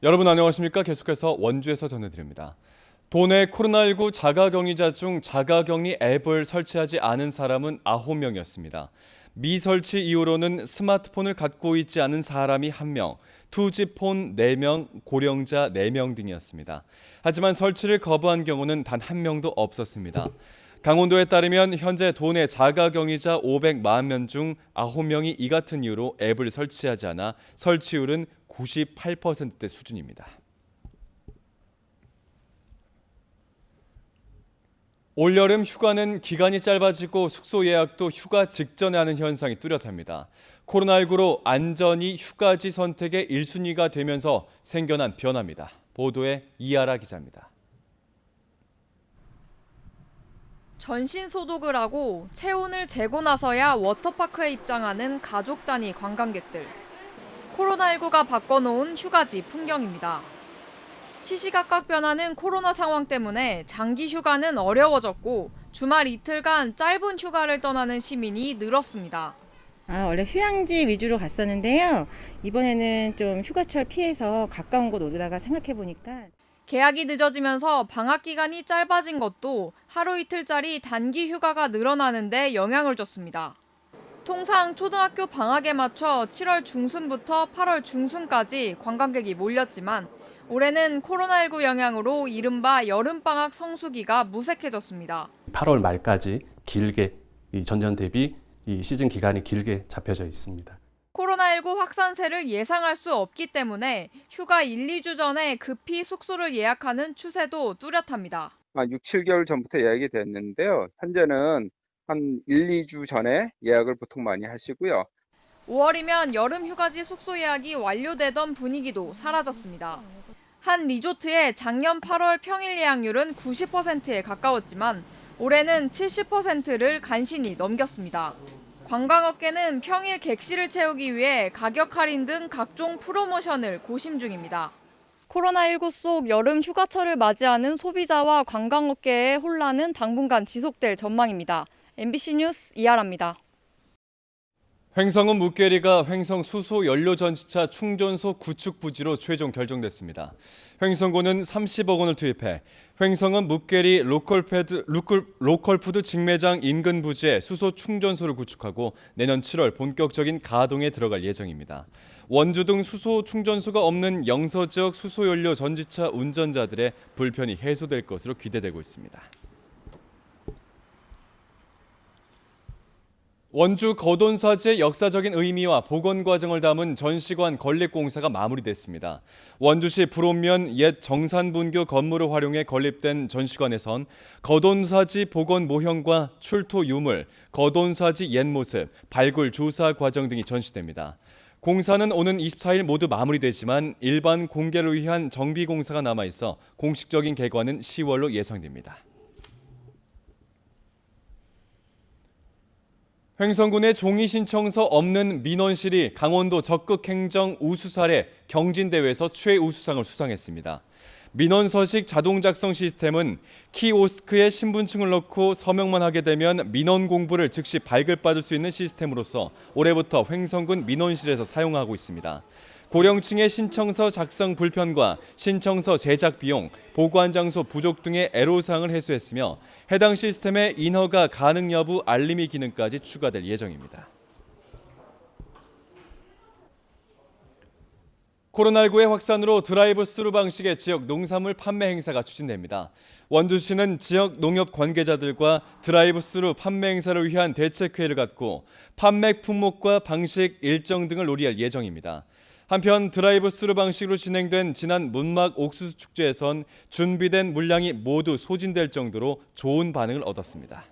여러분 안녕하십니까? 계속해서 원주에서 전해드립니다. 도내 코로나19 자가격리자 중 자가격리 앱을 설치하지 않은 사람은 9명이었습니다. 미설치 이후로는 스마트폰을 갖고 있지 않은 사람이 1명, 투지폰 4명, 고령자 4명 등이었습니다. 하지만 설치를 거부한 경우는 단 1명도 없었습니다. 강원도에 따르면 현재 도내 자가격리자 540명 중 9명이 이 같은 이유로 앱을 설치하지 않아 설치율은 98%대 수준입니다. 올여름 휴가는 기간이 짧아지고 숙소 예약도 휴가 직전에 하는 현상이 뚜렷합니다. 코로나19로 안전이 휴가지 선택의 1순위가 되면서 생겨난 변화입니다. 보도에 이하라 기자입니다. 전신 소독을 하고 체온을 재고 나서야 워터파크에 입장하는 가족 단위 관광객들. 코로나19가 바꿔놓은 휴가지 풍경입니다. 시시각각 변하는 코로나 상황 때문에 장기 휴가는 어려워졌고 주말 이틀간 짧은 휴가를 떠나는 시민이 늘었습니다. 원래 휴양지 위주로 갔었는데요. 이번에는 좀 휴가철 피해서 가까운 곳 오다가 생각해보니까 계약이 늦어지면서 방학 기간이 짧아진 것도 하루 이틀짜리 단기 휴가가 늘어나는데 영향을 줬습니다. 통상 초등학교 방학에 맞춰 7월 중순부터 8월 중순까지 관광객이 몰렸지만 올해는 코로나19 영향으로 이른바 여름방학 성수기가 무색해졌습니다. 8월 말까지 길게 전년 대비 이 시즌 기간이 길게 잡혀져 있습니다. 코로나19 확산세를 예상할 수 없기 때문에 휴가 1, 2주 전에 급히 숙소를 예약하는 추세도 뚜렷합니다. 6, 7개월 전부터 예약이 됐는데요. 현재는 한 1, 2주 전에 예약을 보통 많이 하시고요. 5월이면 여름 휴가지 숙소 예약이 완료되던 분위기도 사라졌습니다. 한 리조트의 작년 8월 평일 예약률은 90%에 가까웠지만 올해는 70%를 간신히 넘겼습니다. 관광업계는 평일 객실을 채우기 위해 가격 할인 등 각종 프로모션을 고심 중입니다. 코로나19 속 여름 휴가철을 맞이하는 소비자와 관광업계의 혼란은 당분간 지속될 전망입니다. MBC 뉴스 이하라입니다. 횡성은 묵계리가 횡성 수소 연료 전지차 충전소 구축 부지로 최종 결정됐습니다. 횡성군은 30억 원을 투입해 횡성은 묵계리 로컬푸드 직매장 인근 부지에 수소 충전소를 구축하고 내년 7월 본격적인 가동에 들어갈 예정입니다. 원주 등 수소 충전소가 없는 영서 지역 수소 연료 전지차 운전자들의 불편이 해소될 것으로 기대되고 있습니다. 원주 거돈사지의 역사적인 의미와 복원 과정을 담은 전시관 건립공사가 마무리됐습니다. 원주시 불온면 옛 정산분교 건물을 활용해 건립된 전시관에선 거돈사지 복원 모형과 출토 유물, 거돈사지 옛 모습, 발굴 조사 과정 등이 전시됩니다. 공사는 오는 24일 모두 마무리되지만 일반 공개를 위한 정비 공사가 남아있어 공식적인 개관은 10월로 예상됩니다. 횡성군의 종이신청서 없는 민원실이 강원도 적극행정 우수사례 경진대회에서 최우수상을 수상했습니다. 민원서식 자동 작성 시스템은 키오스크에 신분증을 넣고 서명만 하게 되면 민원 공부를 즉시 발급받을 수 있는 시스템으로서 올해부터 횡성군 민원실에서 사용하고 있습니다. 고령층의 신청서 작성 불편과 신청서 제작 비용, 보관 장소 부족 등의 애로사항을 해소했으며 해당 시스템에 인허가 가능 여부 알림이 기능까지 추가될 예정입니다. 코로나19의 확산으로 드라이브 스루 방식의 지역 농산물 판매 행사가 추진됩니다. 원주시는 지역 농협 관계자들과 드라이브 스루 판매 행사를 위한 대책회의를 갖고 판매 품목과 방식, 일정 등을 논의할 예정입니다. 한편 드라이브 스루 방식으로 진행된 지난 문막 옥수수 축제에선 준비된 물량이 모두 소진될 정도로 좋은 반응을 얻었습니다.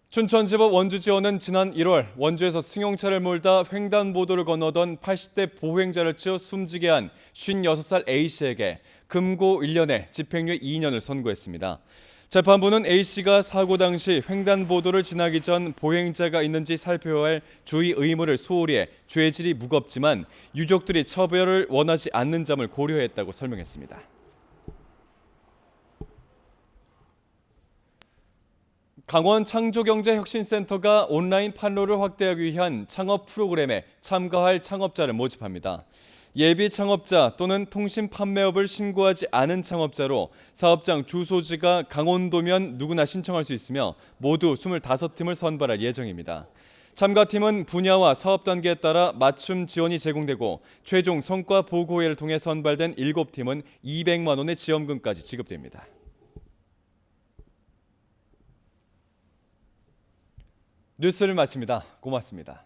춘천지법 원주지원은 지난 1월 원주에서 승용차를 몰다 횡단보도를 건너던 80대 보행자를 치어 숨지게 한 56살 A씨에게 금고 1년에 집행유예 2년을 선고했습니다. 재판부는 A씨가 사고 당시 횡단보도를 지나기 전 보행자가 있는지 살펴야 할 주의 의무를 소홀히 해 죄질이 무겁지만 유족들이 처벌을 원하지 않는 점을 고려했다고 설명했습니다. 강원 창조경제혁신센터가 온라인 판로를 확대하기 위한 창업 프로그램에 참가할 창업자를 모집합니다. 예비 창업자 또는 통신 판매업을 신고하지 않은 창업자로 사업장 주소지가 강원도면 누구나 신청할 수 있으며 모두 25팀을 선발할 예정입니다. 참가팀은 분야와 사업 단계에 따라 맞춤 지원이 제공되고 최종 성과 보고회를 통해 선발된 7팀은 200만 원의 지원금까지 지급됩니다. 뉴스를 마칩니다. 고맙습니다.